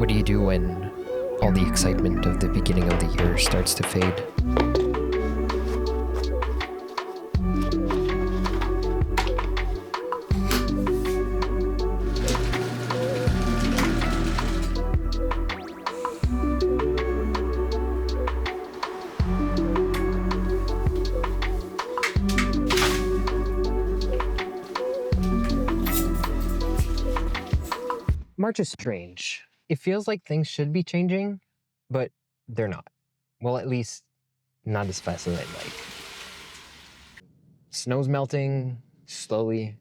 What do you do when all the excitement of the beginning of the year starts to fade? March is strange. It feels like things should be changing, but they're not. Well, at least not as fast as I'd like. Snow's melting slowly.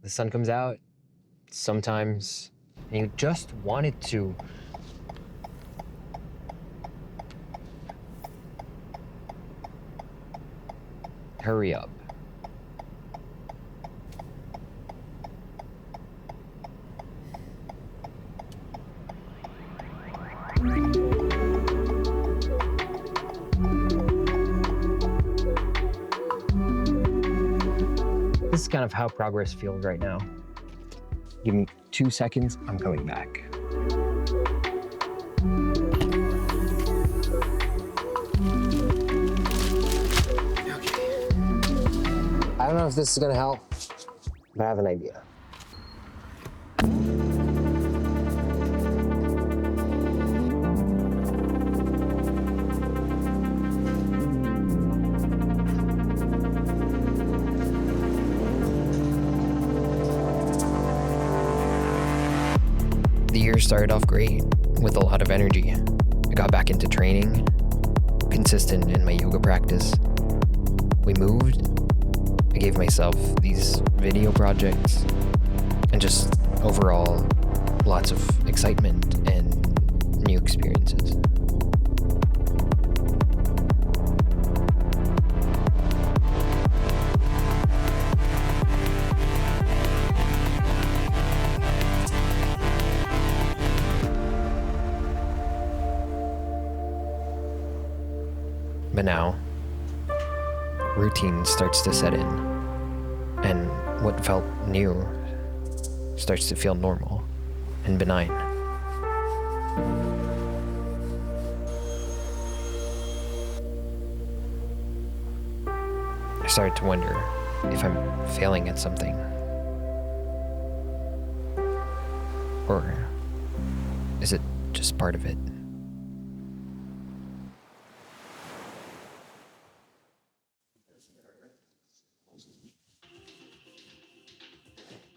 The sun comes out sometimes, and you just want it to. Hurry up. This is kind of how progress feels right now. Give me 2 seconds, I'm coming back. Okay. I don't know if this is gonna help, but I have an idea. The year started off great with a lot of energy. I got back into training, consistent in my yoga practice. We moved. I gave myself these video projects and just overall lots of excitement and new experiences. But now, routine starts to set in, and what felt new starts to feel normal and benign. I started to wonder if I'm failing at something, or is it just part of it?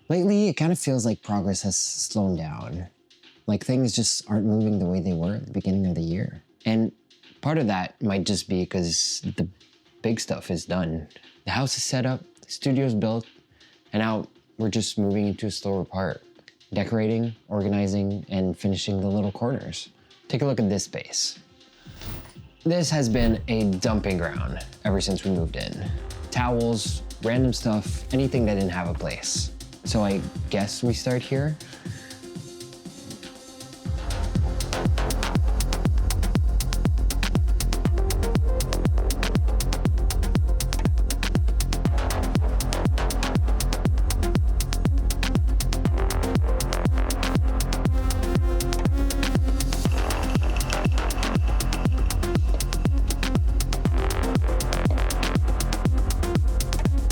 Lately, it kind of feels like progress has slowed down. Like things just aren't moving the way they were at the beginning of the year. And part of that might just be because the big stuff is done. The house is set up, the studio's built, and now we're just moving into a slower part. Decorating, organizing, and finishing the little corners. Take a look at this space. This has been a dumping ground ever since we moved in. Towels, random stuff, anything that didn't have a place. So I guess we start here.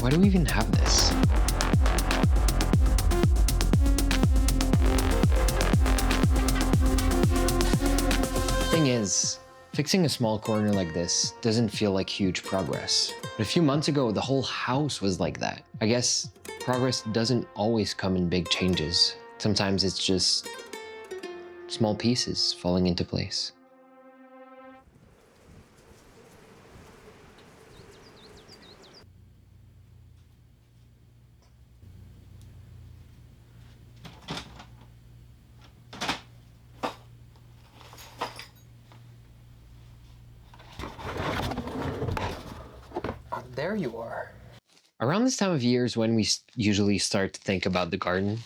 Why do we even have this? Thing is, fixing a small corner like this doesn't feel like huge progress. But a few months ago, the whole house was like that. I guess progress doesn't always come in big changes. Sometimes it's just small pieces falling into place. There you are. Around this time of year is when we usually start to think about the garden.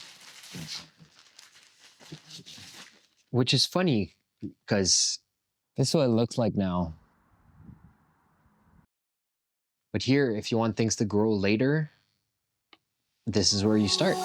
Which is funny, because this is what it looks like now. But here, if you want things to grow later, this is where you start.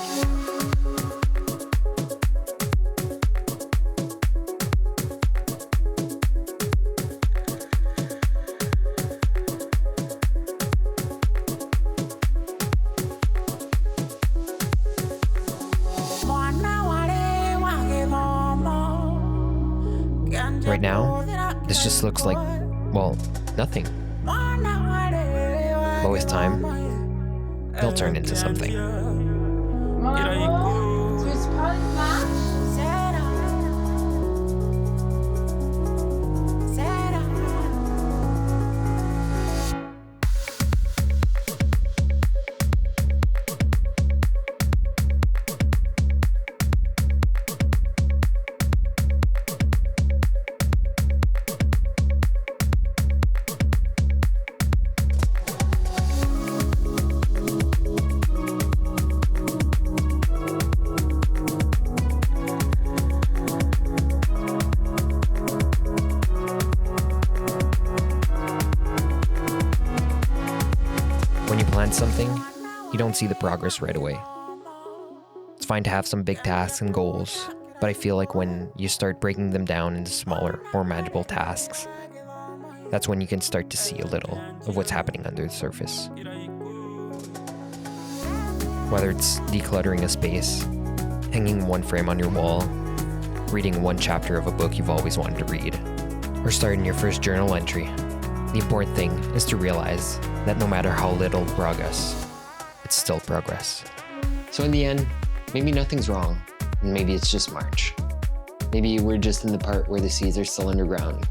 Right now, this just looks like, well, nothing. But with time, they'll turn into something. When you plan something, you don't see the progress right away. It's fine to have some big tasks and goals, but I feel like when you start breaking them down into smaller, more manageable tasks, that's when you can start to see a little of what's happening under the surface. Whether it's decluttering a space, hanging one frame on your wall, reading one chapter of a book you've always wanted to read, or starting your first journal entry, the important thing is to realize that no matter how little progress, it's still progress. So in the end, maybe nothing's wrong, and maybe it's just March. Maybe we're just in the part where the seeds are still underground.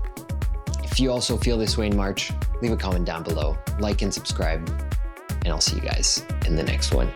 If you also feel this way in March, leave a comment down below, like and subscribe, and I'll see you guys in the next one.